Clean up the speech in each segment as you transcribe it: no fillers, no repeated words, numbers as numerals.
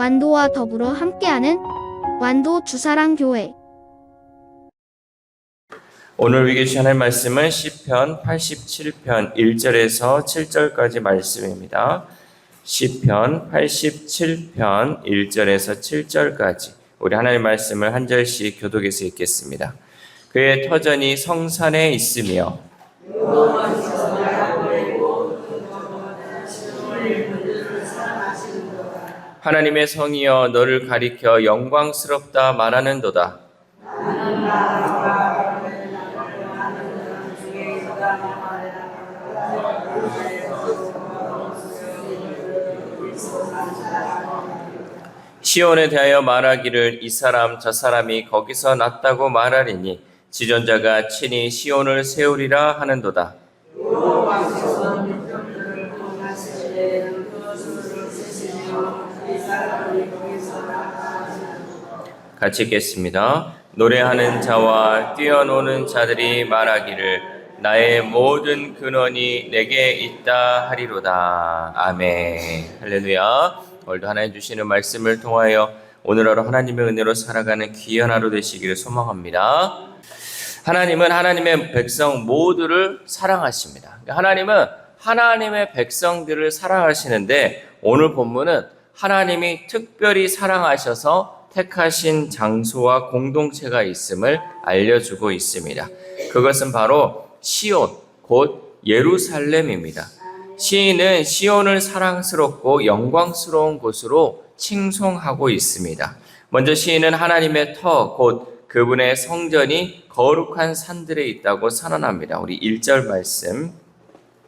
완도와 더불어 함께하는 완도 주사랑교회. 오늘 우리에게 주시는 말씀은 시편 87편 1절에서 7절까지 말씀입니다. 시편 87편 1절에서 7절까지 우리 하나님의 말씀을 한 절씩 교독해서 읽겠습니다. 그의 터전이 성산에 있으며 하나님의 성이여 너를 가리켜 영광스럽다 말하는도다. 시온에 대하여 말하기를 이 사람 저 사람이 거기서 났다고 말하리니 지존자가 친히 시온을 세우리라 하는도다. 같이 읽겠습니다. 노래하는 자와 뛰어노는 자들이 말하기를 나의 모든 근원이 내게 있다 하리로다. 아멘. 할렐루야. 오늘도 하나님 주시는 말씀을 통하여 오늘 하루 하나님의 은혜로 살아가는 귀한 하루 되시기를 소망합니다. 하나님은 하나님의 백성 모두를 사랑하십니다. 하나님은 하나님의 백성들을 사랑하시는데 오늘 본문은 하나님이 특별히 사랑하셔서 택하신 장소와 공동체가 있음을 알려주고 있습니다. 그것은 바로 시온, 곧 예루살렘입니다. 시인은 시온을 사랑스럽고 영광스러운 곳으로 칭송하고 있습니다. 먼저 시인은 하나님의 터, 곧 그분의 성전이 거룩한 산들에 있다고 선언합니다. 우리 1절 말씀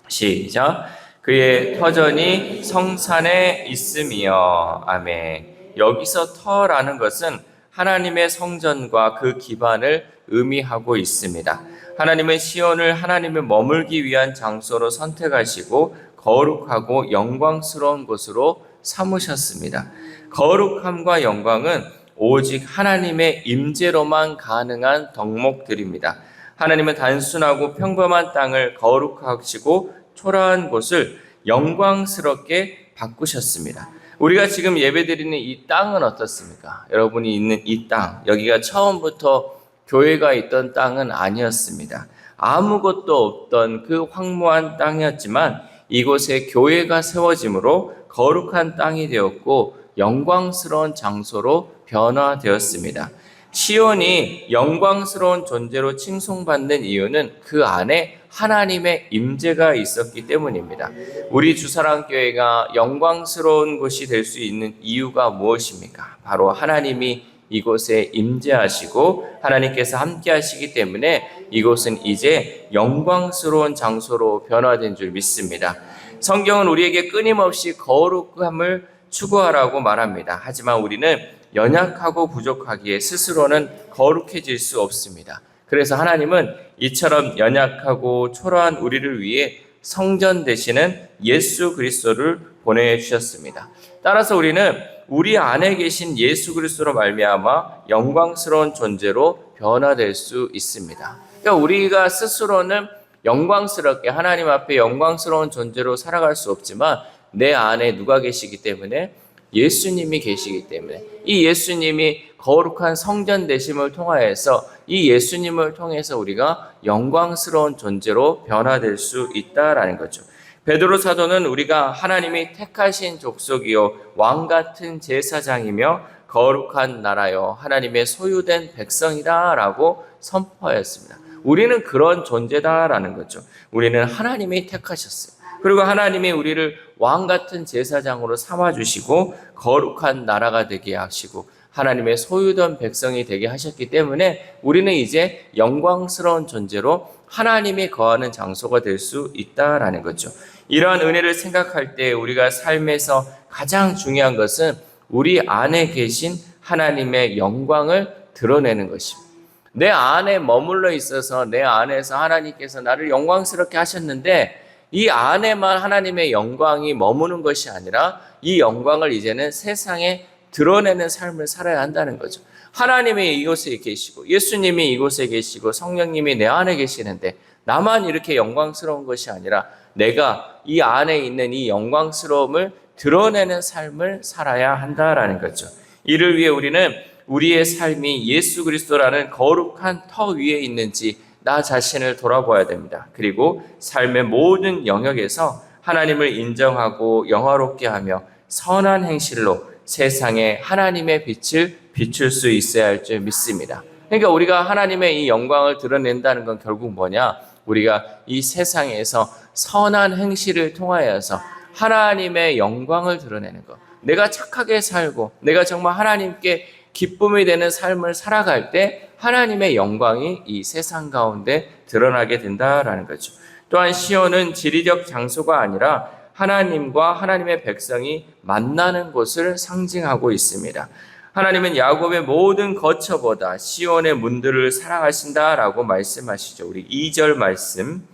시작. 그의 터전이 성산에 있으며 아멘. 여기서 터라는 것은 하나님의 성전과 그 기반을 의미하고 있습니다. 하나님은 시온을 하나님의 머물기 위한 장소로 선택하시고 거룩하고 영광스러운 곳으로 삼으셨습니다. 거룩함과 영광은 오직 하나님의 임재로만 가능한 덕목들입니다. 하나님은 단순하고 평범한 땅을 거룩하시고 초라한 곳을 영광스럽게 바꾸셨습니다. 우리가 지금 예배드리는 이 땅은 어떻습니까? 여러분이 있는 이 땅, 여기가 처음부터 교회가 있던 땅은 아니었습니다. 아무것도 없던 그 황무한 땅이었지만 이곳에 교회가 세워짐으로 거룩한 땅이 되었고 영광스러운 장소로 변화되었습니다. 시온이 영광스러운 존재로 칭송받는 이유는 그 안에 하나님의 임재가 있었기 때문입니다. 우리 주사랑교회가 영광스러운 곳이 될 수 있는 이유가 무엇입니까? 바로 하나님이 이곳에 임재하시고 하나님께서 함께 하시기 때문에 이곳은 이제 영광스러운 장소로 변화된 줄 믿습니다. 성경은 우리에게 끊임없이 거룩함을 추구하라고 말합니다. 하지만 우리는 연약하고 부족하기에 스스로는 거룩해질 수 없습니다. 그래서 하나님은 이처럼 연약하고 초라한 우리를 위해 성전 되시는 예수 그리스도를 보내주셨습니다. 따라서 우리는 우리 안에 계신 예수 그리스도로 말미암아 영광스러운 존재로 변화될 수 있습니다. 그러니까 우리가 스스로는 영광스럽게 하나님 앞에 영광스러운 존재로 살아갈 수 없지만 내 안에 누가 계시기 때문에? 예수님이 계시기 때문에 이 예수님이 거룩한 성전 되심을 통하여서 이 예수님을 통해서 우리가 영광스러운 존재로 변화될 수 있다라는 거죠. 베드로 사도는 우리가 하나님이 택하신 족속이요 왕 같은 제사장이며 거룩한 나라요 하나님의 소유된 백성이다라고 선포하였습니다. 우리는 그런 존재다라는 거죠. 우리는 하나님이 택하셨어요. 그리고 하나님이 우리를 왕 같은 제사장으로 삼아주시고 거룩한 나라가 되게 하시고 하나님의 소유된 백성이 되게 하셨기 때문에 우리는 이제 영광스러운 존재로 하나님이 거하는 장소가 될 수 있다라는 거죠. 이러한 은혜를 생각할 때 우리가 삶에서 가장 중요한 것은 우리 안에 계신 하나님의 영광을 드러내는 것입니다. 내 안에 머물러 있어서 내 안에서 하나님께서 나를 영광스럽게 하셨는데 이 안에만 하나님의 영광이 머무는 것이 아니라 이 영광을 이제는 세상에 드러내는 삶을 살아야 한다는 거죠. 하나님이 이곳에 계시고 예수님이 이곳에 계시고 성령님이 내 안에 계시는데 나만 이렇게 영광스러운 것이 아니라 내가 이 안에 있는 이 영광스러움을 드러내는 삶을 살아야 한다라는 거죠. 이를 위해 우리는 우리의 삶이 예수 그리스도라는 거룩한 터 위에 있는지 나 자신을 돌아봐야 됩니다. 그리고 삶의 모든 영역에서 하나님을 인정하고 영화롭게 하며 선한 행실로 세상에 하나님의 빛을 비출 수 있어야 할 줄 믿습니다. 그러니까 우리가 하나님의 이 영광을 드러낸다는 건 결국 뭐냐? 우리가 이 세상에서 선한 행실을 통하여서 하나님의 영광을 드러내는 것. 내가 착하게 살고 내가 정말 하나님께 기쁨이 되는 삶을 살아갈 때 하나님의 영광이 이 세상 가운데 드러나게 된다라는 거죠. 또한 시온은 지리적 장소가 아니라 하나님과 하나님의 백성이 만나는 곳을 상징하고 있습니다. 하나님은 야곱의 모든 거처보다 시온의 문들을 사랑하신다라고 말씀하시죠. 우리 2절 말씀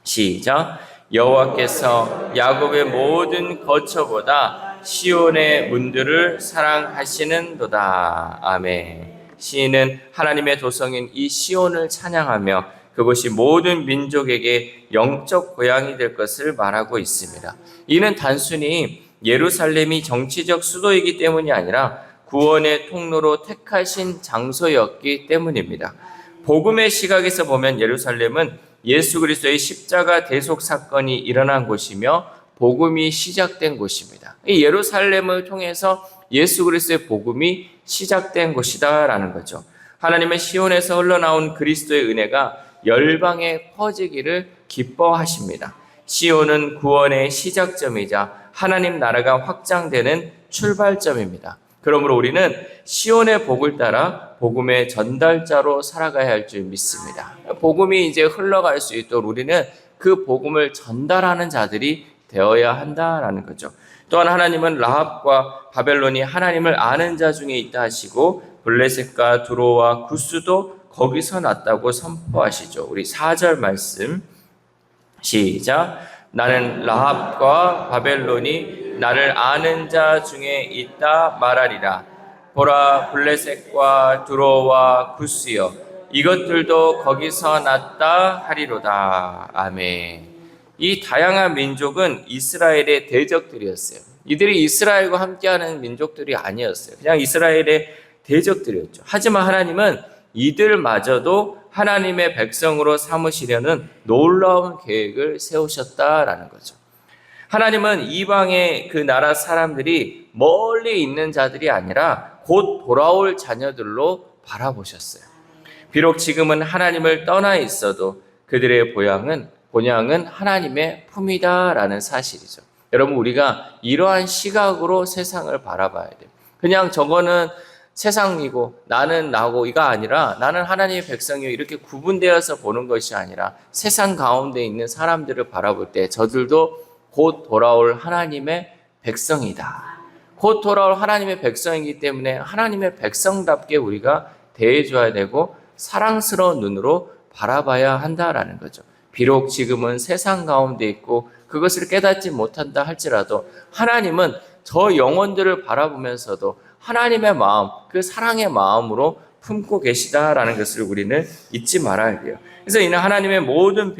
시작. 여호와께서 야곱의 모든 거처보다 시온의 문들을 사랑하시는도다. 아멘. 시인은 하나님의 도성인 이 시온을 찬양하며 그것이 모든 민족에게 영적 고향이 될 것을 말하고 있습니다. 이는 단순히 예루살렘이 정치적 수도이기 때문이 아니라 구원의 통로로 택하신 장소였기 때문입니다. 복음의 시각에서 보면 예루살렘은 예수 그리스도의 십자가 대속 사건이 일어난 곳이며 복음이 시작된 곳입니다. 이 예루살렘을 통해서 예수 그리스도의 복음이 시작된 곳이다라는 거죠. 하나님은 시온에서 흘러나온 그리스도의 은혜가 열방에 퍼지기를 기뻐하십니다. 시온은 구원의 시작점이자 하나님 나라가 확장되는 출발점입니다. 그러므로 우리는 시온의 복을 따라 복음의 전달자로 살아가야 할 줄 믿습니다. 복음이 이제 흘러갈 수 있도록 우리는 그 복음을 전달하는 자들이 되어야 한다라는 거죠. 또한 하나님은 라합과 바벨론이 하나님을 아는 자 중에 있다 하시고 블레셋과 두로와 구스도 거기서 났다고 선포하시죠. 우리 4절 말씀 시작. 나는 라합과 바벨론이 나를 아는 자 중에 있다 말하리라. 보라, 블레셋과 두로와 구스여 이것들도 거기서 났다 하리로다. 아멘. 이 다양한 민족은 이스라엘의 대적들이었어요. 이들이 이스라엘과 함께하는 민족들이 아니었어요. 그냥 이스라엘의 대적들이었죠. 하지만 하나님은 이들마저도 하나님의 백성으로 삼으시려는 놀라운 계획을 세우셨다라는 거죠. 하나님은 이방의 그 나라 사람들이 멀리 있는 자들이 아니라 곧 돌아올 자녀들로 바라보셨어요. 비록 지금은 하나님을 떠나 있어도 그들의 본향은 하나님의 품이다라는 사실이죠. 여러분, 우리가 이러한 시각으로 세상을 바라봐야 돼요. 그냥 저거는 세상이고 나는 나고 이가 아니라 나는 하나님의 백성이요 이렇게 구분되어서 보는 것이 아니라 세상 가운데 있는 사람들을 바라볼 때 저들도 곧 돌아올 하나님의 백성이다. 곧 돌아올 하나님의 백성이기 때문에 하나님의 백성답게 우리가 대해줘야 되고 사랑스러운 눈으로 바라봐야 한다라는 거죠. 비록 지금은 세상 가운데 있고 그것을 깨닫지 못한다 할지라도 하나님은 저 영혼들을 바라보면서도 하나님의 마음, 그 사랑의 마음으로 품고 계시다라는 것을 우리는 잊지 말아야 돼요. 그래서 이는 하나님의 모든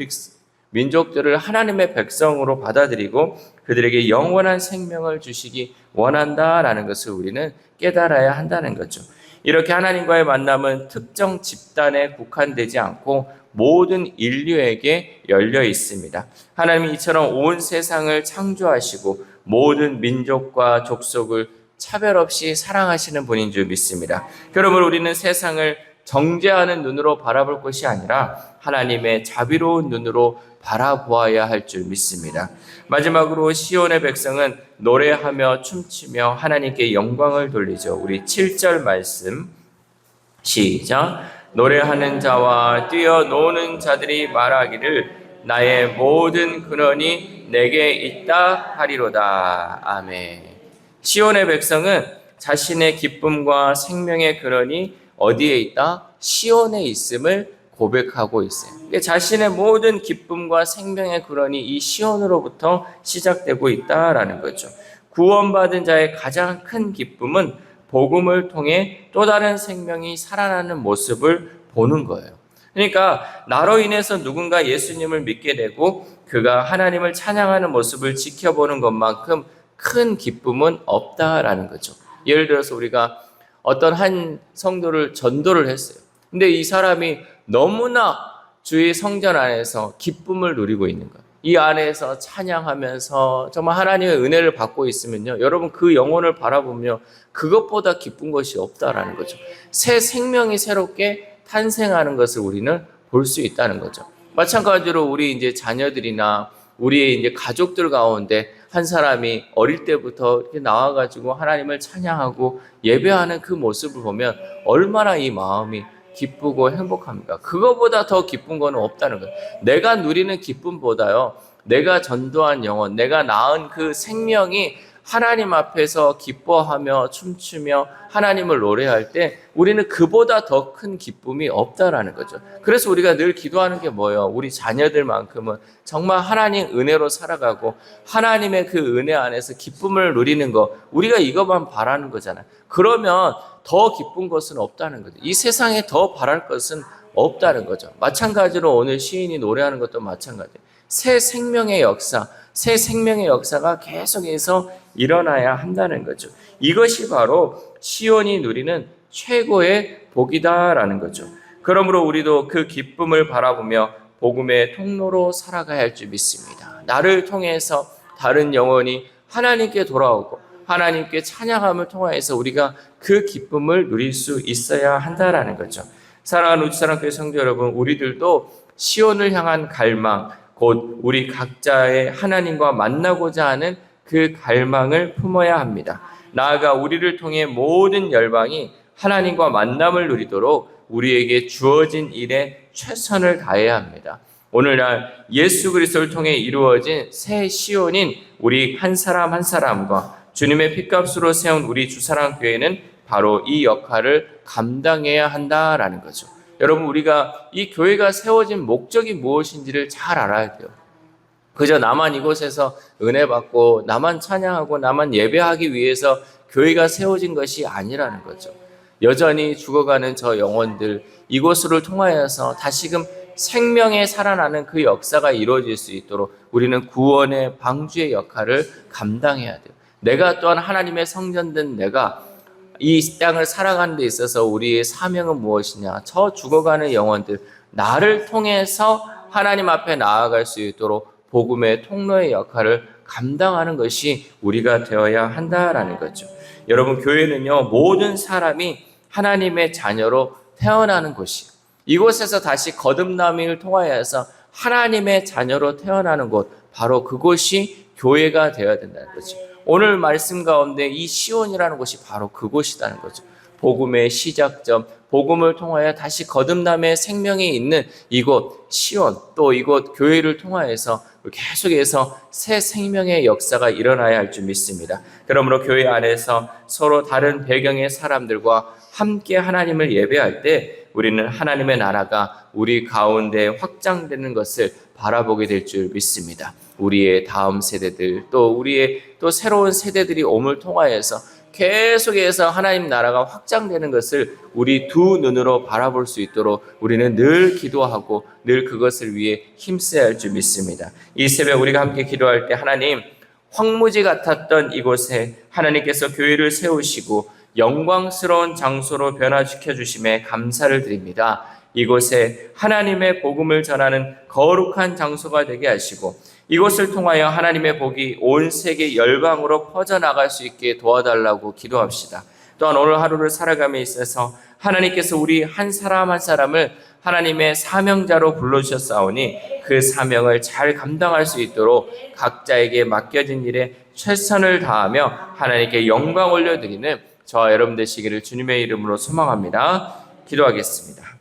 민족들을 하나님의 백성으로 받아들이고 그들에게 영원한 생명을 주시기 원한다라는 것을 우리는 깨달아야 한다는 거죠. 이렇게 하나님과의 만남은 특정 집단에 국한되지 않고 모든 인류에게 열려 있습니다. 하나님이 이처럼 온 세상을 창조하시고 모든 민족과 족속을 차별 없이 사랑하시는 분인 줄 믿습니다. 그러므로 우리는 세상을 정죄하는 눈으로 바라볼 것이 아니라 하나님의 자비로운 눈으로 바라보아야 할 줄 믿습니다. 마지막으로 시온의 백성은 노래하며 춤추며 하나님께 영광을 돌리죠. 우리 7절 말씀 시작. 노래하는 자와 뛰어노는 자들이 말하기를 나의 모든 근원이 내게 있다 하리로다. 아멘. 시온의 백성은 자신의 기쁨과 생명의 근원이 어디에 있다? 시온에 있음을 고백하고 있어요. 자신의 모든 기쁨과 생명의 근원이 이 시온으로부터 시작되고 있다라는 거죠. 구원받은 자의 가장 큰 기쁨은 복음을 통해 또 다른 생명이 살아나는 모습을 보는 거예요. 그러니까 나로 인해서 누군가 예수님을 믿게 되고 그가 하나님을 찬양하는 모습을 지켜보는 것만큼 큰 기쁨은 없다라는 거죠. 예를 들어서 우리가 어떤 한 성도를 전도를 했어요. 근데 이 사람이 너무나 주의 성전 안에서 기쁨을 누리고 있는 거예요. 이 안에서 찬양하면서 정말 하나님의 은혜를 받고 있으면요, 여러분 그 영혼을 바라보며 그것보다 기쁜 것이 없다라는 거죠. 새 생명이 새롭게 탄생하는 것을 우리는 볼 수 있다는 거죠. 마찬가지로 우리 이제 자녀들이나 우리의 이제 가족들 가운데 한 사람이 어릴 때부터 이렇게 나와가지고 하나님을 찬양하고 예배하는 그 모습을 보면 얼마나 이 마음이 기쁘고 행복합니까? 그거보다 더 기쁜 거는 없다는 거예요. 내가 누리는 기쁨보다요, 내가 전도한 영혼, 내가 낳은 그 생명이 하나님 앞에서 기뻐하며 춤추며 하나님을 노래할 때 우리는 그보다 더 큰 기쁨이 없다라는 거죠. 그래서 우리가 늘 기도하는 게 뭐예요? 우리 자녀들만큼은 정말 하나님 은혜로 살아가고 하나님의 그 은혜 안에서 기쁨을 누리는 거, 우리가 이것만 바라는 거잖아요. 그러면 더 기쁜 것은 없다는 거죠. 이 세상에 더 바랄 것은 없다는 거죠. 마찬가지로 오늘 시인이 노래하는 것도 마찬가지예요. 새 생명의 역사, 새 생명의 역사가 계속해서 일어나야 한다는 거죠. 이것이 바로 시온이 누리는 최고의 복이다라는 거죠. 그러므로 우리도 그 기쁨을 바라보며 복음의 통로로 살아가야 할 줄 믿습니다. 나를 통해서 다른 영혼이 하나님께 돌아오고 하나님께 찬양함을 통하여서 우리가 그 기쁨을 누릴 수 있어야 한다라는 거죠. 사랑하는 우주사랑교회 성도 여러분, 우리들도 시온을 향한 갈망, 곧 우리 각자의 하나님과 만나고자 하는 그 갈망을 품어야 합니다. 나아가 우리를 통해 모든 열방이 하나님과 만남을 누리도록 우리에게 주어진 일에 최선을 다해야 합니다. 오늘날 예수 그리스도를 통해 이루어진 새 시온인 우리 한 사람 한 사람과 주님의 핏값으로 세운 우리 주사랑교회는 바로 이 역할을 감당해야 한다라는 거죠. 여러분, 우리가 이 교회가 세워진 목적이 무엇인지를 잘 알아야 돼요. 그저 나만 이곳에서 은혜 받고 나만 찬양하고 나만 예배하기 위해서 교회가 세워진 것이 아니라는 거죠. 여전히 죽어가는 저 영혼들, 이곳을 통하여서 다시금 생명에 살아나는 그 역사가 이루어질 수 있도록 우리는 구원의 방주의 역할을 감당해야 돼요. 내가 또한 하나님의 성전된 내가 이 땅을 살아가는 데 있어서 우리의 사명은 무엇이냐? 저 죽어가는 영혼들, 나를 통해서 하나님 앞에 나아갈 수 있도록 복음의 통로의 역할을 감당하는 것이 우리가 되어야 한다라는 거죠. 여러분, 교회는요, 모든 사람이 하나님의 자녀로 태어나는 곳이에요. 이곳에서 다시 거듭남을 통하여서 하나님의 자녀로 태어나는 곳, 바로 그곳이 교회가 되어야 된다는 거죠. 오늘 말씀 가운데 이 시온이라는 곳이 바로 그곳이라는 거죠. 복음의 시작점, 복음을 통하여 다시 거듭남의 생명이 있는 이곳 시온, 또 이곳 교회를 통하여서 계속해서 새 생명의 역사가 일어나야 할 줄 믿습니다. 그러므로 교회 안에서 서로 다른 배경의 사람들과 함께 하나님을 예배할 때 우리는 하나님의 나라가 우리 가운데 확장되는 것을 바라보게 될 줄 믿습니다. 우리의 다음 세대들, 또 우리의 또 새로운 세대들이 옴을 통하여서 계속해서 하나님 나라가 확장되는 것을 우리 두 눈으로 바라볼 수 있도록 우리는 늘 기도하고 늘 그것을 위해 힘써야 할 줄 믿습니다. 이 새벽 우리가 함께 기도할 때 하나님, 황무지 같았던 이곳에 하나님께서 교회를 세우시고 영광스러운 장소로 변화시켜 주심에 감사를 드립니다. 이곳에 하나님의 복음을 전하는 거룩한 장소가 되게 하시고 이곳을 통하여 하나님의 복이 온 세계 열방으로 퍼져나갈 수 있게 도와달라고 기도합시다. 또한 오늘 하루를 살아감에 있어서 하나님께서 우리 한 사람 한 사람을 하나님의 사명자로 불러주셨사오니 그 사명을 잘 감당할 수 있도록 각자에게 맡겨진 일에 최선을 다하며 하나님께 영광 올려드리는 저와 여러분 되시기를 주님의 이름으로 소망합니다. 기도하겠습니다.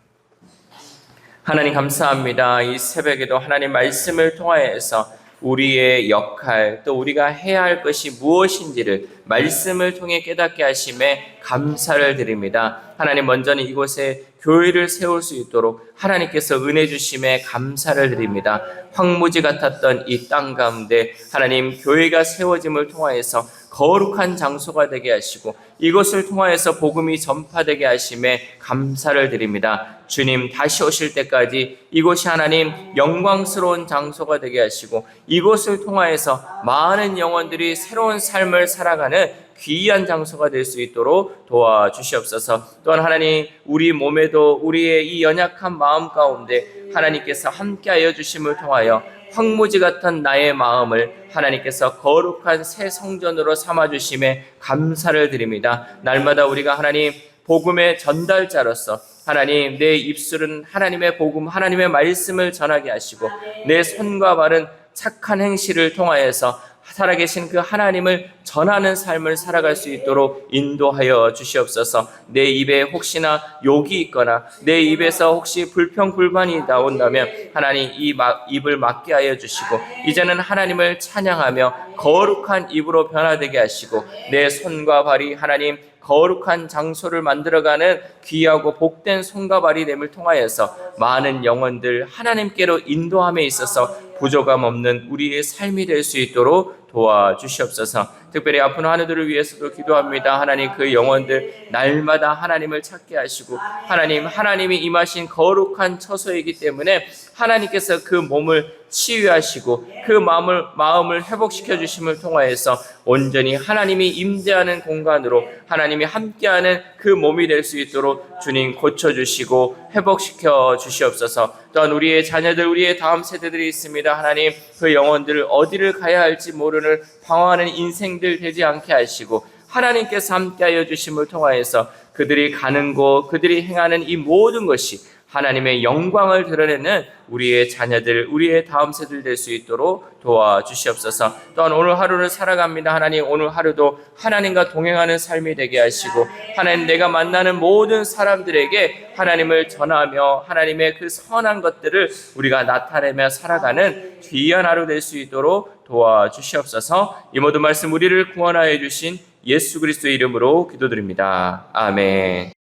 하나님 감사합니다. 이 새벽에도 하나님 말씀을 통하여서 우리의 역할, 또 우리가 해야 할 것이 무엇인지를 말씀을 통해 깨닫게 하심에 감사를 드립니다. 하나님, 먼저는 이곳에 교회를 세울 수 있도록 하나님께서 은혜 주심에 감사를 드립니다. 황무지 같았던 이 땅 가운데 하나님 교회가 세워짐을 통하여서 거룩한 장소가 되게 하시고 이것을 통하여서 복음이 전파되게 하심에 감사를 드립니다. 주님 다시 오실 때까지 이곳이 하나님 영광스러운 장소가 되게 하시고 이곳을 통하여서 많은 영혼들이 새로운 삶을 살아가는 귀한 장소가 될 수 있도록 도와주시옵소서. 또한 하나님 우리 몸에도 우리의 이 연약한 마음 가운데 하나님께서 함께하여 주심을 통하여 황무지 같은 나의 마음을 하나님께서 거룩한 새 성전으로 삼아주심에 감사를 드립니다. 날마다 우리가 하나님 복음의 전달자로서 하나님 내 입술은 하나님의 복음 하나님의 말씀을 전하게 하시고 내 손과 발은 착한 행실을 통하여서 살아계신 그 하나님을 전하는 삶을 살아갈 수 있도록 인도하여 주시옵소서. 내 입에 혹시나 욕이 있거나 내 입에서 혹시 불평불만이 나온다면 하나님 이 입을 막게 하여 주시고 이제는 하나님을 찬양하며 거룩한 입으로 변화되게 하시고 내 손과 발이 하나님 거룩한 장소를 만들어가는 귀하고 복된 손과 발이 됨을 통하여서 많은 영혼들 하나님께로 인도함에 있어서 부족함 없는 우리의 삶이 될 수 있도록 도와주시옵소서. 특별히 아픈 환우들을 위해서도 기도합니다. 하나님 그 영혼들 날마다 하나님을 찾게 하시고 하나님이 임하신 거룩한 처소이기 때문에 하나님께서 그 몸을 치유하시고 그 마음을 회복시켜 주심을 통하여서 온전히 하나님이 임재하는 공간으로 하나님이 함께하는 그 몸이 될 수 있도록 주님 고쳐주시고 회복시켜 주시옵소서. 또한 우리의 자녀들 우리의 다음 세대들이 있습니다. 하나님 그 영혼들을 어디를 가야 할지 모르는 방황하는 인생들 되지 않게 하시고 하나님께서 함께하여 주심을 통하여서 그들이 가는 곳 그들이 행하는 이 모든 것이 하나님의 영광을 드러내는 우리의 자녀들, 우리의 다음 세대들 될 수 있도록 도와주시옵소서. 또한 오늘 하루를 살아갑니다. 하나님 오늘 하루도 하나님과 동행하는 삶이 되게 하시고 하나님 내가 만나는 모든 사람들에게 하나님을 전하며 하나님의 그 선한 것들을 우리가 나타내며 살아가는 귀한 하루 될 수 있도록 도와주시옵소서. 이 모든 말씀 우리를 구원하여 주신 예수 그리스도의 이름으로 기도드립니다. 아멘.